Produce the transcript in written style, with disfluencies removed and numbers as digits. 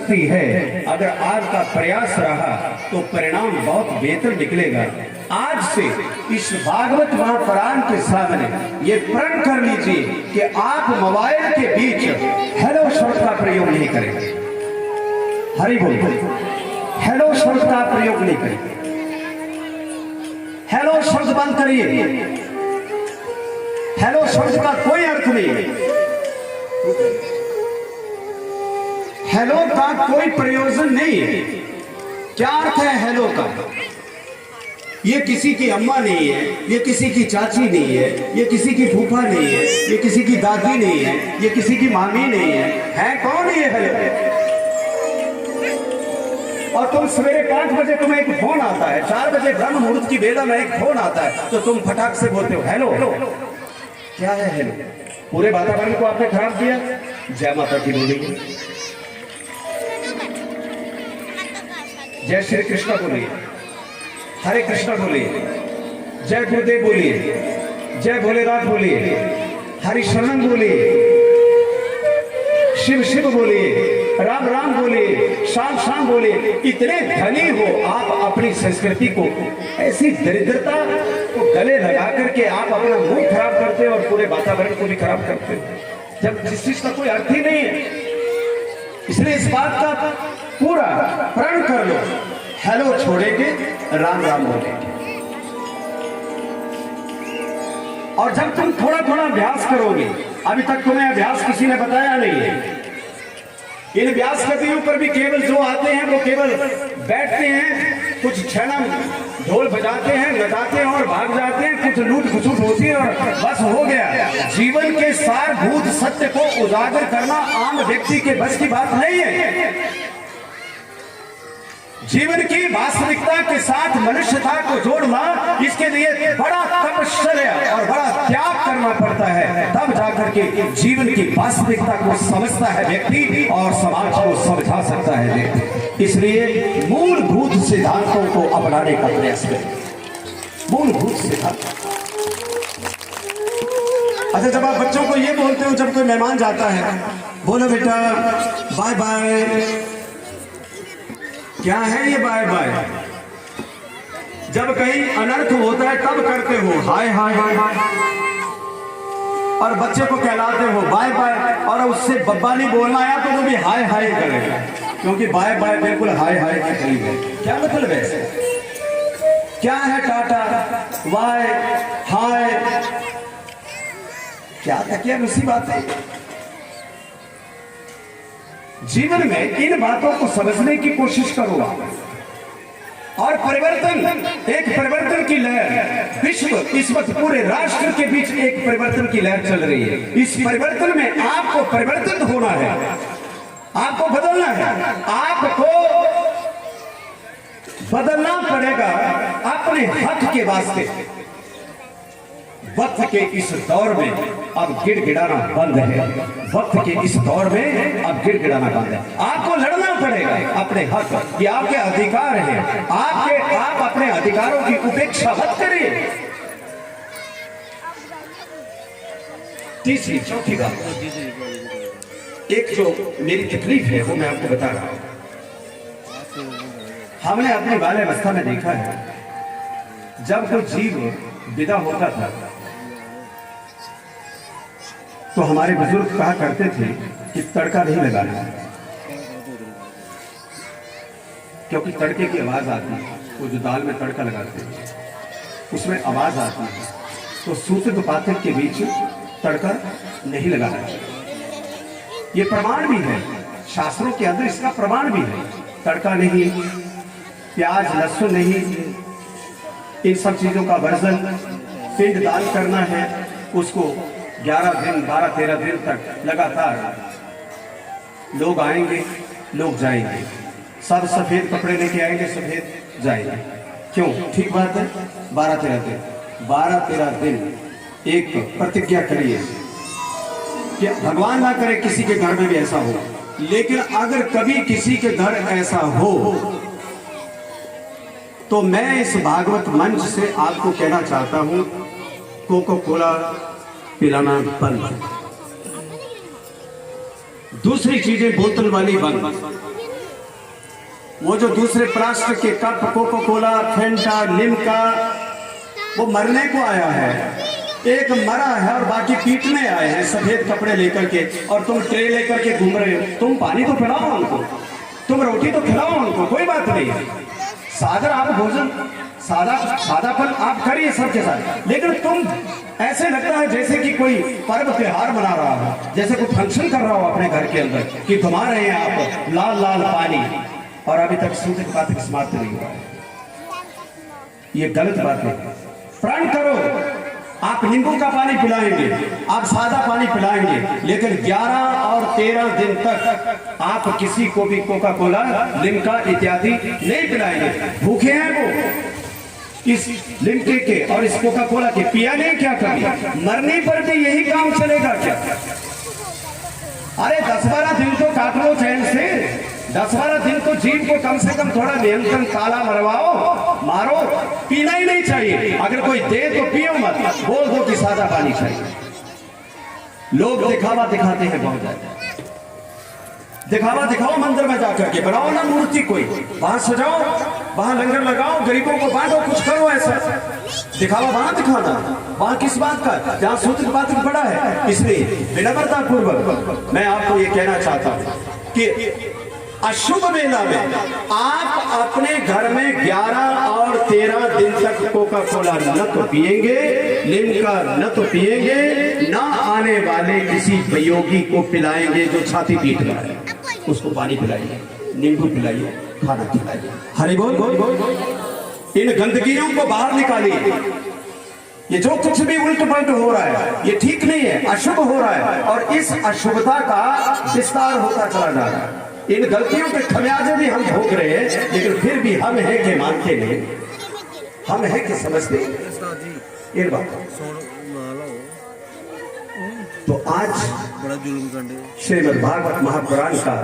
सकती है। अगर आज का प्रयास रहा तो परिणाम बहुत बेहतर निकलेगा। आज से इस भागवत महापुराण के सामने ये प्रण कर लीजिए कि आप मोबाइल के बीच हेलो शब्द का प्रयोग नहीं करेंगे। हरि बोल। हेलो शब्द का प्रयोग नहीं करेंगे। हेलो शब्द बंद करिए। हेलो शब्द का कोई अर्थ नहीं है। हेलो का कोई प्रयोजन नहीं है। क्या अर्थ है हेलो का? ये किसी की अम्मा नहीं है, ये किसी की चाची नहीं है, ये किसी की फूफा नहीं है, ये किसी की दादी नहीं है, ये किसी की मामी नहीं है कौन ये हेलो? और तुम सवेरे 5 बजे तुम्हें एक फोन आता है, 4 बजे ब्रह्म मुहूर्त की बेला में एक फोन आता है, तो तुम फटाक से बोलते हो हेलो। क्या है हेलो? पूरे वातावरण को आपने खराब किया। जय माता की बोलिए, जय श्री कृष्ण बोलिए, हरे कृष्ण बोलिए, जय गुरुदेव बोलिए, जय भोलेनाथ बोलिए, हरि शरण बोलिए, शिव शिव बोलिए, राम राम बोलिए, शाम शाम बोलिए। इतने धनी हो आप अपनी संस्कृति को, ऐसी दरिद्रता को गले लगा करके आप अपना मुंह खराब करते हो और पूरे वातावरण को भी खराब करते हो, जब जिस चीज का कोई अर्थ ही नहीं है। इसलिए इस बात का पूरा प्रण कर लो, हेलो छोड़ेंगे, राम राम बोलेंगे। और जब तुम थोड़ा थोड़ा अभ्यास करोगे, अभी तक तुम्हें अभ्यास किसी ने बताया नहीं है। इन अभ्यास गतियों पर भी केवल जो आते हैं वो केवल बैठते हैं, कुछ क्षण ढोल बजाते हैं, नचाते हैं और भाग जाते हैं, कुछ लूट खसुट होती है और बस हो गया। जीवन के सारभूत सत्य को उजागर करना आम व्यक्ति के बस की बात नहीं है। जीवन की वास्तविकता के साथ मनुष्यता को जोड़ना, इसके लिए बड़ा तपश्चर्या और बड़ा त्याग करना पड़ता है। तब जाकर के जीवन की वास्तविकता को समझता है व्यक्ति और समाज को समझा सकता है व्यक्ति। इसलिए मूलभूत सिद्धांतों को अपनाने का प्रयास करें। मूलभूत सिद्धांत। अच्छा, जब आप बच्चों को ये बोलते हो, जब कोई मेहमान जाता है, बोलो बेटा बाय बाय। क्या है ये बाय बाय? जब कहीं अनर्थ होता है तब करते हो हाय हाय हाय हाय, और बच्चे को कहलाते हो बाय बाय, और उससे बब्बा नहीं बोलना आया तो वो भी हाय हाय करेगा, क्योंकि बाय बाय बिल्कुल हाय हाय के करीब है। क्या मतलब है? क्या है टाटा बाय हाय? क्या क्या उसी बात है। जीवन में इन बातों को समझने की कोशिश करो आप। और परिवर्तन, एक परिवर्तन की लहर विश्व, इस वक्त पूरे राष्ट्र के बीच एक परिवर्तन की लहर चल रही है। इस परिवर्तन में आपको परिवर्तित होना है, आपको बदलना है, आपको बदलना पड़ेगा अपने हक के वास्ते। वक्त के इस दौर में अब गिड़गिड़ाना बंद है। वक्त के इस दौर में अब गिड़गिड़ाना बंद है। आपको लड़ना पड़ेगा अपने हक, ये आपके अधिकार है। आप अपने अधिकारों की उपेक्षा मत करिए। तीसरी चौथी बात, एक जो मेरी तकलीफ है वो मैं आपको बता रहा हूं। हमने अपनी बाल्यावस्था में देखा है, जब कोई जीव विदा होता था तो हमारे बुजुर्ग कहा करते थे कि तड़का नहीं लगाना, क्योंकि तड़के की आवाज आती है। वो जो दाल में तड़का लगाते हैं उसमें आवाज आती है, तो सूत्र पाठक के बीच तड़का नहीं लगाना चाहिए। ये प्रमाण भी है, शास्त्रों के अंदर इसका प्रमाण भी है। तड़का नहीं, प्याज लहसुन नहीं, इन सब चीजों का वर्जन। पिंड दान करना है, उसको 11 दिन 12-13 दिन तक लगातार लोग आएंगे, लोग जाएंगे, सब सफेद कपड़े लेके आएंगे, सफेद जाएंगे। क्यों? ठीक बात है। 12-13 दिन एक प्रतिज्ञा करिए कि भगवान ना करे किसी के घर में भी ऐसा हो, लेकिन अगर कभी किसी के घर ऐसा हो तो मैं इस भागवत मंच से आपको कहना चाहता हूं, कोको कोला पिलाना बंद, दूसरी चीजें बोतल वाली बंद, वो जो दूसरे प्लास्टिक के कप, कोका कोला, फेंटा, लिम्का, वो मरने को आया है। एक मरा है और बाकी पीटने आए हैं सफेद कपड़े लेकर के, और तुम ट्रे लेकर के घूम रहे हो। तुम पानी तो पिलाओ उनको, तुम रोटी तो खिलाओ उनको, कोई बात नहीं। सागर आप भोजन, सादा फल आप करिए सबके साथ, लेकिन तुम ऐसे लगता है जैसे कि कोई पर्व त्योहार मना रहा हो, जैसे कोई फंक्शन कर रहा हो अपने घर के अंदर, कि घुमा रहे हैं आप लाल लाल पानी, और अभी तक सूत्र की बात समाप्त नहीं हुआ है। ये गलत बात है। प्रण करो, आप नींबू का पानी पिलाएंगे, आप सादा पानी पिलाएंगे, लेकिन 11 और 13 दिन तक आप किसी को भी कोका कोला, लिम्का इत्यादि नहीं पिलाएंगे। भूखे हैं वो इस लिम्के के और इस कोका कोला के, पिया नहीं क्या कभी? मरने पर भी यही काम चलेगा क्या? अरे 10-12 दिन तो काट लो चैन से, 10-12 दिन तो जीव को कम से कम थोड़ा नियंत्रण, ताला मरवाओ, मारो। पीना ही नहीं चाहिए, अगर कोई दे तो पियो मत, बोल दो कि सादा पानी चाहिए। लोग दिखावा दिखाते हैं बहुत ज्यादा, दिखावा दिखाओ, मंदिर में जाकर के बनाओ ना मूर्ति, कोई वहां सजाओ, वहां लंगर लगाओ, गरीबों को बांटो, कुछ करो ऐसा। दिखावा वहां दिखाना, वहां किस बात का, जहां सूत्र पात्र पड़ा है। इसलिए विनम्रता पूर्वक मैं आपको ये कहना चाहता हूं कि अशुभ वेला में आप अपने घर में 11 और 13 दिन तक कोका कोला न तो पिएंगे, लिम्का न तो पिएंगे, न आने वाले किसी वियोगी को पिलाएंगे जो छाती पीट रहा है, उसको पानी पिलाइए, नींबू पिलाइए, खाना खिलाइए। हरि बोल बोल बोल। इन गंदगियों को बाहर निकालिए। ये जो कुछ भी उल्ट पलट हो रहा है ये ठीक नहीं है, अशुभ हो रहा है, और इस अशुभता का विस्तार होता चला जा रहा है। इन गलतियों के खमियाजे भी हम भोग रहे हैं, लेकिन फिर भी हम हैं कि मानते नहीं, हम हैं कि समझते इन बातों। तो आज श्रीमद् भागवत महापुराण का